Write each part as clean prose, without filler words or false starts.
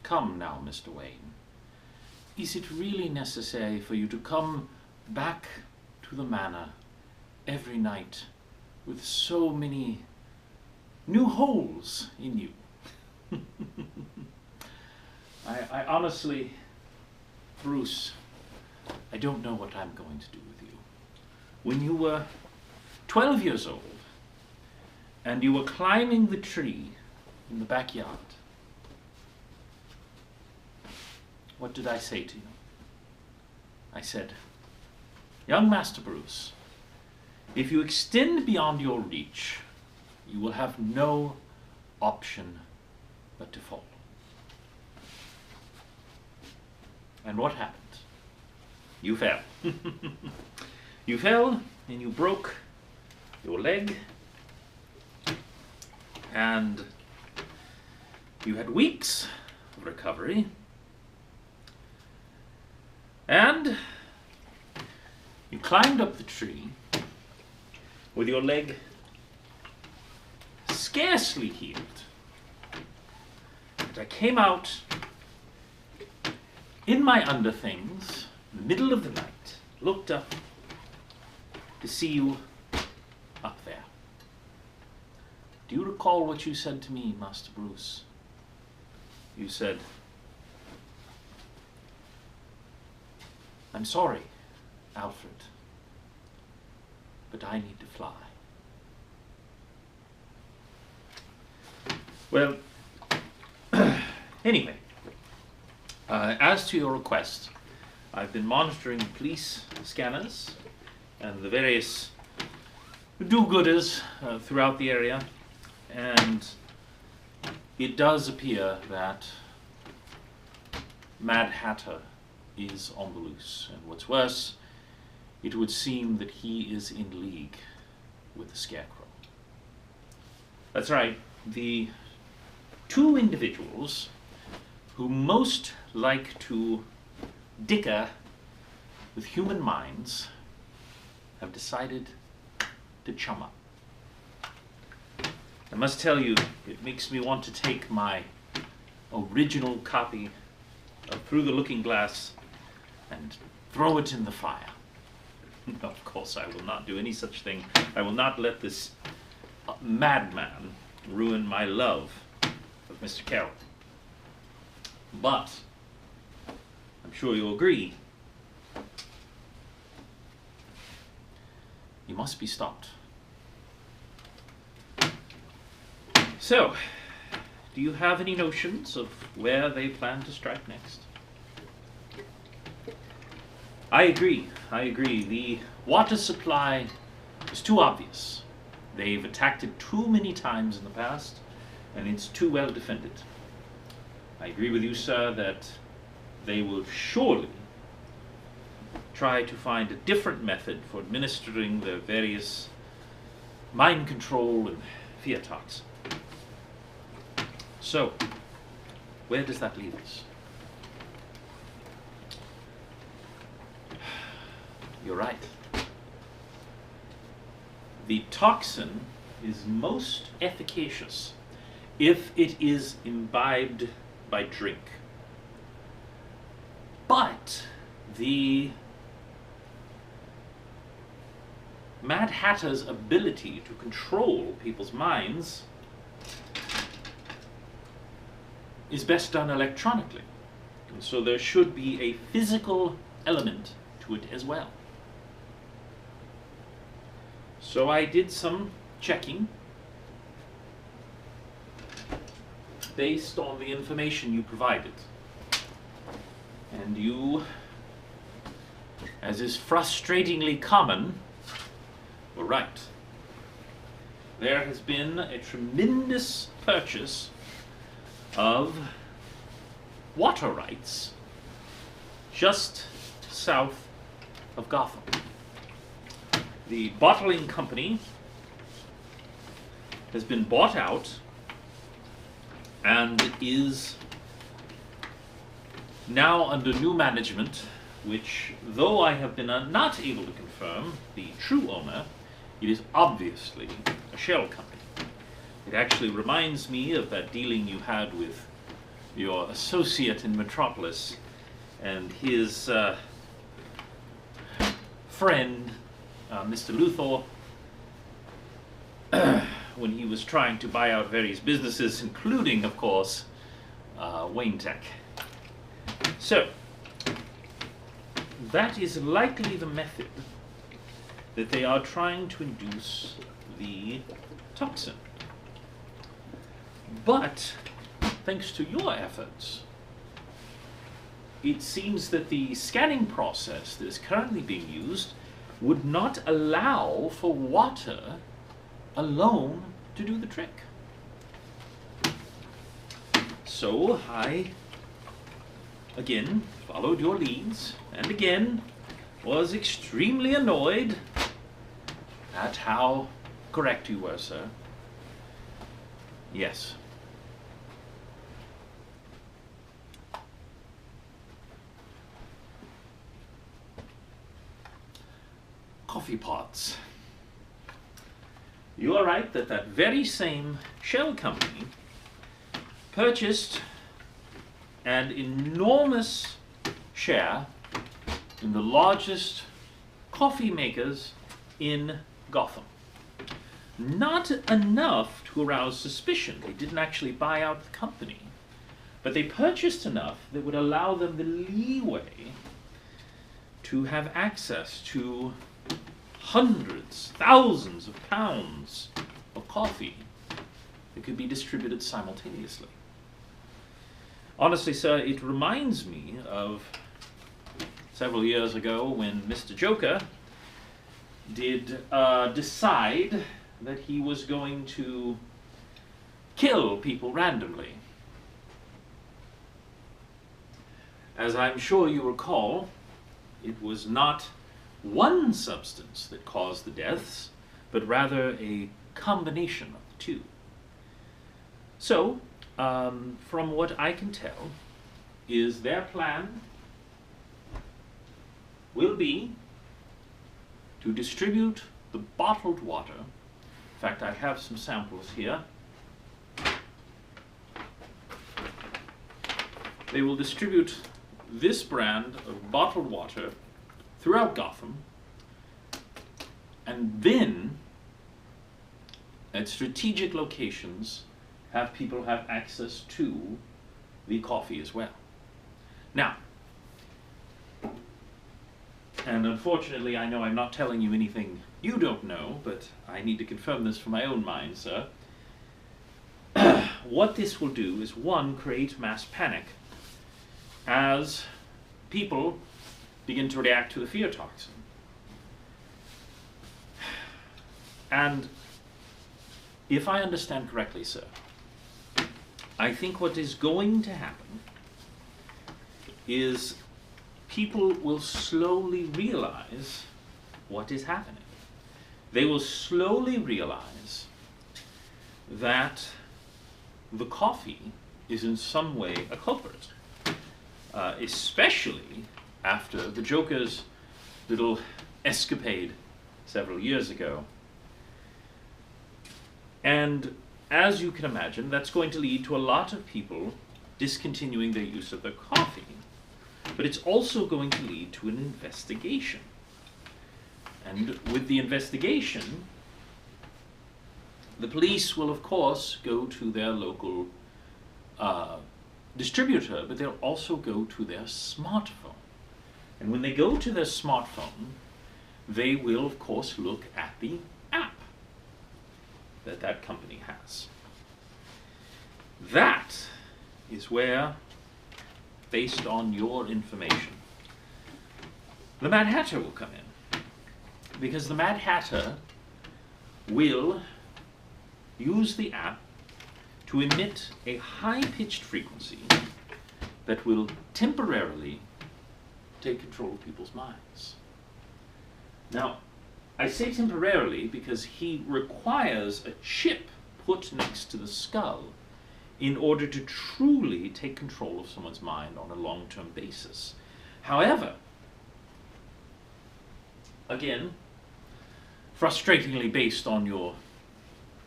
Come now, Mr. Wayne. Is it really necessary for you to come back to the manor every night with so many new holes in you? I honestly, Bruce, I don't know what I'm going to do with you. When you were 12 years old and you were climbing the tree in the backyard, what did I say to you? I said, young Master Bruce, if you extend beyond your reach, you will have no option but to fall. And what happened? You fell. You fell and you broke your leg, and you had weeks of recovery, and you climbed up the tree with your leg scarcely healed. And I came out in my underthings, in the middle of the night, looked up to see you up there. Do you recall what you said to me, Master Bruce? You said, I'm sorry, Alfred, but I need to fly. Well, anyway, as to your request, I've been monitoring police scanners and the various do-gooders throughout the area, and it does appear that Mad Hatter is on the loose, and what's worse, it would seem that he is in league with the Scarecrow. That's right, the two individuals who most like to dicker with human minds have decided to chum up. I must tell you, it makes me want to take my original copy of Through the Looking Glass and throw it in the fire. Of course, I will not do any such thing. I will not let this madman ruin my love of Mr. Carroll. But I'm sure you'll agree, he must be stopped. So, do you have any notions of where they plan to strike next? I agree. The water supply is too obvious. They've attacked it too many times in the past, and it's too well defended. I agree with you, sir, that they will surely try to find a different method for administering their various mind control and fear talks. So, where does that leave us? You're right. The toxin is most efficacious if it is imbibed by drink. But the Mad Hatter's ability to control people's minds is best done electronically. And so there should be a physical element to it as well. So I did some checking based on the information you provided. And you, as is frustratingly common, were right. There has been a tremendous purchase of water rights just south of Gotham. The bottling company has been bought out and is now under new management, which, though I have been not able to confirm the true owner, it is obviously a shell company. It actually reminds me of that dealing you had with your associate in Metropolis and his friend, Mr. Luthor, when he was trying to buy out various businesses, including, of course, Wayne Tech. So, that is likely the method that they are trying to induce the toxin. But, thanks to your efforts, it seems that the scanning process that is currently being used would not allow for water alone to do the trick. So I, again, followed your leads, and again, was extremely annoyed at how correct you were, sir. Yes. Coffee pots. You are right that that very same shell company purchased an enormous share in the largest coffee makers in Gotham. Not enough to arouse suspicion. They didn't actually buy out the company, but they purchased enough that would allow them the leeway to have access to hundreds, thousands of pounds of coffee that could be distributed simultaneously. Honestly, sir, it reminds me of several years ago when Mr. Joker did decide that he was going to kill people randomly. As I'm sure you recall, it was not one substance that caused the deaths, but rather a combination of the two. So, from what I can tell, is their plan will be to distribute the bottled water. In fact, I have some samples here. They will distribute this brand of bottled water throughout Gotham, and then at strategic locations have people have access to the coffee as well. Now, and unfortunately I know I'm not telling you anything you don't know, but I need to confirm this for my own mind, sir. What this will do is, one, create mass panic as people begin to react to the fear toxin. And if I understand correctly, sir, I think what is going to happen is people will slowly realize what is happening. They will slowly realize that the coffee is in some way a culprit, especially after the Joker's little escapade several years ago. And as you can imagine, that's going to lead to a lot of people discontinuing their use of their coffee. But it's also going to lead to an investigation. And with the investigation, the police will, of course, go to their local distributor, but they'll also go to their smartphone. And when they go to their smartphone, they will, of course, look at the app that that company has. That is where, based on your information, the Mad Hatter will come in. Because the Mad Hatter will use the app to emit a high-pitched frequency that will temporarily take control of people's minds. Now, I say temporarily because he requires a chip put next to the skull in order to truly take control of someone's mind on a long-term basis. However, again, frustratingly based on your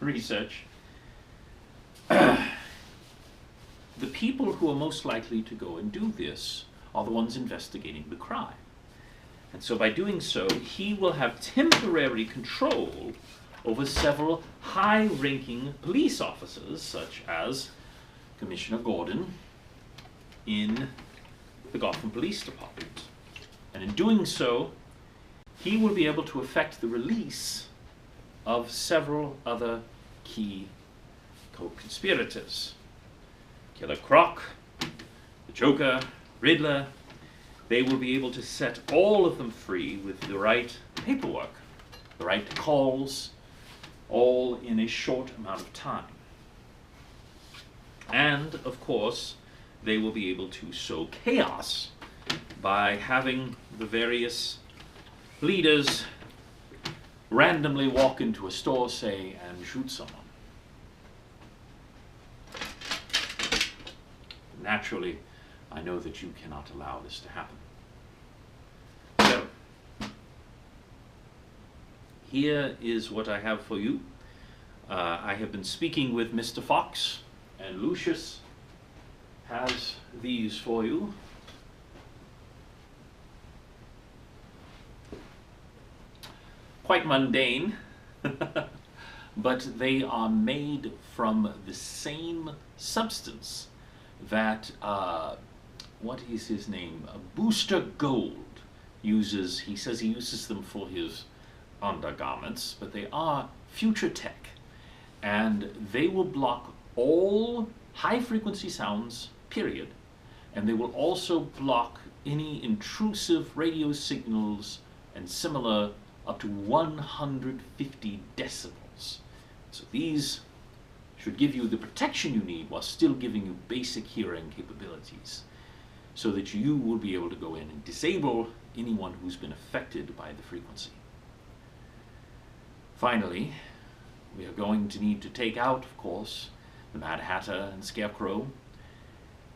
research, the people who are most likely to go and do this are the ones investigating the crime. And so by doing so, he will have temporary control over several high-ranking police officers, such as Commissioner Gordon in the Gotham Police Department. And in doing so, he will be able to effect the release of several other key co-conspirators. Killer Croc, the Joker, Riddler, they will be able to set all of them free with the right paperwork, the right calls, all in a short amount of time. And, of course, they will be able to sow chaos by having the various leaders randomly walk into a store, say, and shoot someone. Naturally, I know that you cannot allow this to happen. So, here is what I have for you. I have been speaking with Mr. Fox, and Lucius has these for you. Quite mundane, but they are made from the same substance that, what is his name? Booster Gold uses. He says he uses them for his undergarments, but they are future tech, and they will block all high-frequency sounds, period, and they will also block any intrusive radio signals and similar up to 150 decibels. So these should give you the protection you need while still giving you basic hearing capabilities, so that you will be able to go in and disable anyone who's been affected by the frequency. Finally, we are going to need to take out, of course, the Mad Hatter and Scarecrow,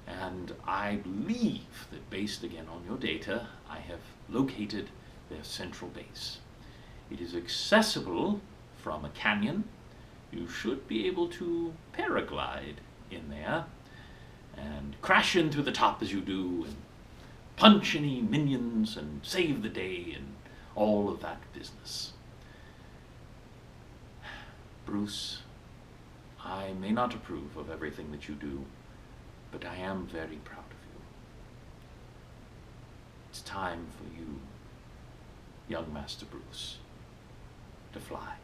and I believe that based again on your data, I have located their central base. It is accessible from a canyon. You should be able to paraglide in there and crash into the top as you do and punch any minions and save the day and all of that business. Bruce, I may not approve of everything that you do, but I am very proud of you. It's time for you, young Master Bruce, to fly.